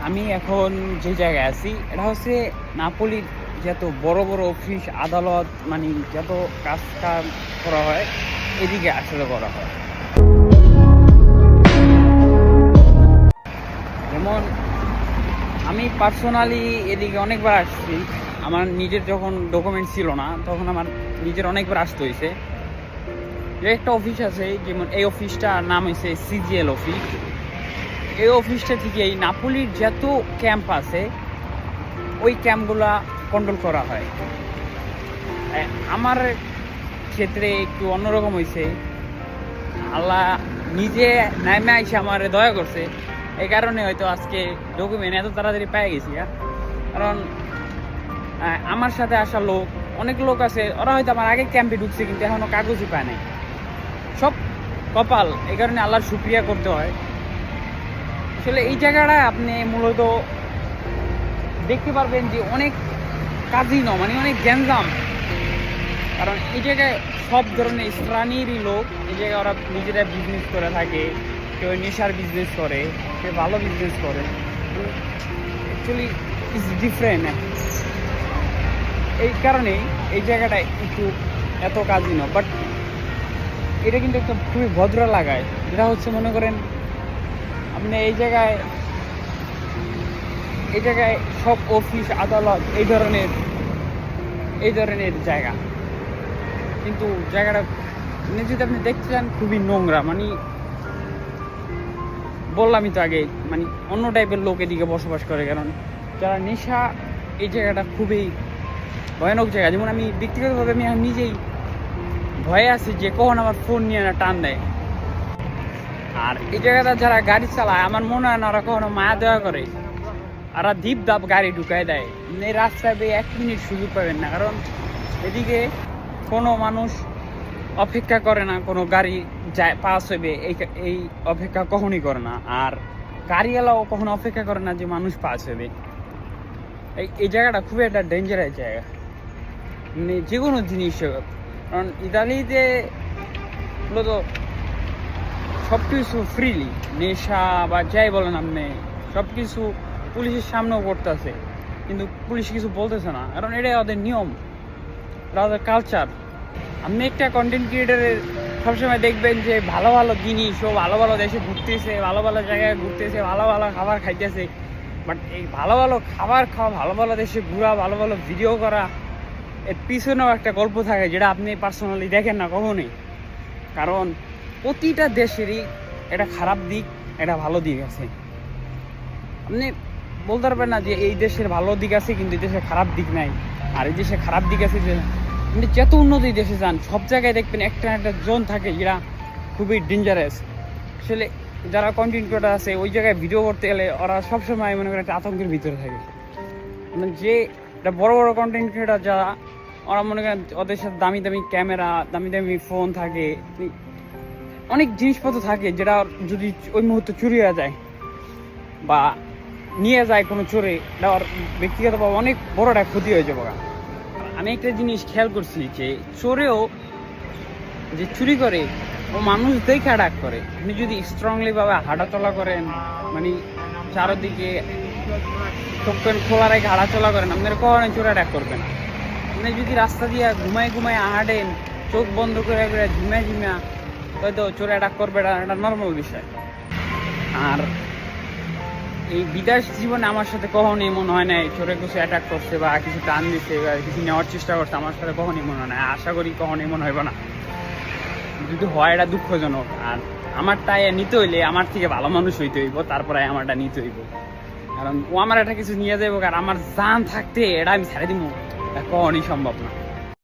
আমি এখন যে জায়গায় আছি এটা হচ্ছে নাপোলির যত বড় বড় অফিস আদালত মানে যত কাজ কাম করা হয় এদিকে আসলে করা হয়। যেমন আমি পার্সোনালি এদিকে অনেকবার আসছি। আমার নিজের যখন ডকুমেন্ট ছিল না তখন আমার নিজের অনেকবার আসতে হয়েছে। যে একটা অফিস আছে, যেমন এই অফিসটার নাম হয়েছে সিজিএল অফিস। এই অফিসটা থেকে এই নাপোলির যত ক্যাম্প আছে ওই ক্যাম্পগুলা কন্ট্রোল করা হয়। আমার ক্ষেত্রে একটু অন্যরকম হয়েছে। আল্লাহ নিজে নামে আইসে আমার দয়া করছে, এই কারণে হয়তো আজকে ডকুমেন্ট এত তাড়াতাড়ি পেয়ে গেছি। কারণ আমার সাথে আসা লোক অনেক লোক আছে, ওরা হয়তো আমার আগে ক্যাম্পে ঢুকছে কিন্তু এখনো কাগজই পায় নাই। সব কপাল, এই কারণে আল্লাহর শুকরিয়া করতে হয়। আসলে এই জায়গাটায় আপনি মূলত দেখতে পারবেন যে অনেক কাজিনো মানে অনেক গ্যাঞ্জাম। কারণ এই জায়গায় সব ধরনের স্থানীয়ই লোক, এই জায়গায় ওরা নিজেরা বিজনেস করে থাকে। কেউ নেশার বিজনেস করে, কেউ ভালো বিজনেস করে। Actually is different. এই কারণে এই জায়গাটায় একটু এত কাজিনো, বাট এটা কিন্তু একটা খুবই ভদ্র লাগায়। যেটা হচ্ছে মনে করেন আপনি এই জায়গায় সব অফিস আদালত এই ধরনের জায়গা, কিন্তু জায়গাটা যদি আপনি দেখতে চান খুবই নোংরা। মানে বললামই তো আগে, মানে অন্য টাইপের লোক এদিকে বসবাস করে। কারণ যারা নেশা, এই জায়গাটা খুবই ভয়ানক জায়গা। যেমন আমি ব্যক্তিগতভাবে আমি নিজেই ভয়ে আছি যে কখন আমার ফোন নিয়ে না টান দেয়। আর এই জায়গাটা যারা গাড়ি চালায় আমার মনে হয় না ওরা কখনো মায়া দেওয়া করে। ওরা দ্বীপ দাপ গাড়ি ঢুকাই দেয়। এই রাস্তায় বেয়ে 1 মিনিট সুযোগ পাবেন না। কারণ এদিকে কোনো মানুষ অপেক্ষা করে না কোনো গাড়ি যায় পাস হইবে, এই অপেক্ষা কখনই করে না। আর গাড়িওয়ালাও কখনো অপেক্ষা করে না যে মানুষ পাস হইবে। এই জায়গাটা খুবই একটা ডেঞ্জারাস জায়গা, মানে যে কোনো জিনিস। কারণ ইতালিতে মূলত সব কিছু ফ্রিলি, নেশা বা যাই বলেন আপনি, সব কিছু পুলিশের সামনেও করতেছে, কিন্তু পুলিশ কিছু বলতেছে না। কারণ এটাই ওদের নিয়ম, এটা ওদের কালচার। আপনি একটা কন্টেন্ট ক্রিয়েটারের সবসময় দেখবেন যে ভালো ভালো জিনিস ও ভালো ভালো দেশে ঘুরতেছে, ভালো ভালো জায়গায় ঘুরতেছে, ভালো ভালো খাবার খাইতেছে। বাট এই ভালো ভালো খাবার খাওয়া, ভালো ভালো দেশে ঘোরা, ভালো ভালো ভিডিও করা, এর পিছনেও একটা গল্প থাকে যেটা আপনি পার্সোনালি দেখেন না কখনোই। কারণ প্রতিটা দেশেরই একটা খারাপ দিক, একটা ভালো দিক আছে। আপনি বলতে পারবেন না যে এই দেশের ভালো দিক আছে কিন্তু এই দেশের খারাপ দিক নাই, আর এই দেশে খারাপ দিক আছে। যে আপনি যত উন্নতি দেশে যান সব জায়গায় দেখবেন একটা একটা জোন থাকে যেটা খুবই ডেঞ্জারাস। আসলে যারা কন্টেন্ট ক্রিয়েটর আছে ওই জায়গায় ভিডিও করতে গেলে ওরা সবসময় মনে করেন একটা আতঙ্কের ভিতরে থাকে। মানে যে একটা বড় বড় কন্টেন্ট ক্রিয়েটর যারা, ওরা মনে করেন ওদের সাথে দামি দামি ক্যামেরা, দামি দামি ফোন থাকে, অনেক জিনিসপত্র থাকে যেটা যদি ওই মুহূর্তে চুরি হয়ে যায় বা নিয়ে যায় কোনো চোরে, এটা ওর ব্যক্তিগতভাবে অনেক বড় একটা ক্ষতি হয়ে যাবে। আমি একটা জিনিস খেয়াল করছি যে চোরেও যে চুরি করে ও মানুষ দেখে অ্যাটাক করে। আপনি যদি স্ট্রংলি ভাবে হাঁটাচলা করেন, মানে চারদিকে চোখ খোলা রেখে হাঁটাচলা করেন, আপনার কখনোই চোরে অ্যাটাক করবে না। আপনি যদি রাস্তা দিয়ে ঘুমায় হাঁটেন, চোখ বন্ধ করে ঝিমা হয়তো চোরে অ্যাটাক করবে, এটা নর্মাল বিষয়। আর এই বিদেশ জীবনে আমার সাথে কখনই মনে হয় না চোরে কিছু অ্যাটাক করছে বা কিছু টান দিচ্ছে বা কিছু নেওয়ার চেষ্টা করছে। আমার সাথে কখনই মনে হয় না, আশা করি কখনই মনে হইব না। যদি হয় এটা দুঃখজনক। আর আমারটাই নিতে হইলে আমার থেকে ভালো মানুষ হইতে হইব, তারপরে আমারটা নিতে হইব। কারণ ও আমার একটা কিছু নিয়ে যাবো, আর আমার জান থাকতে এটা আমি ছেড়ে দিব, এটা কখনই সম্ভব না।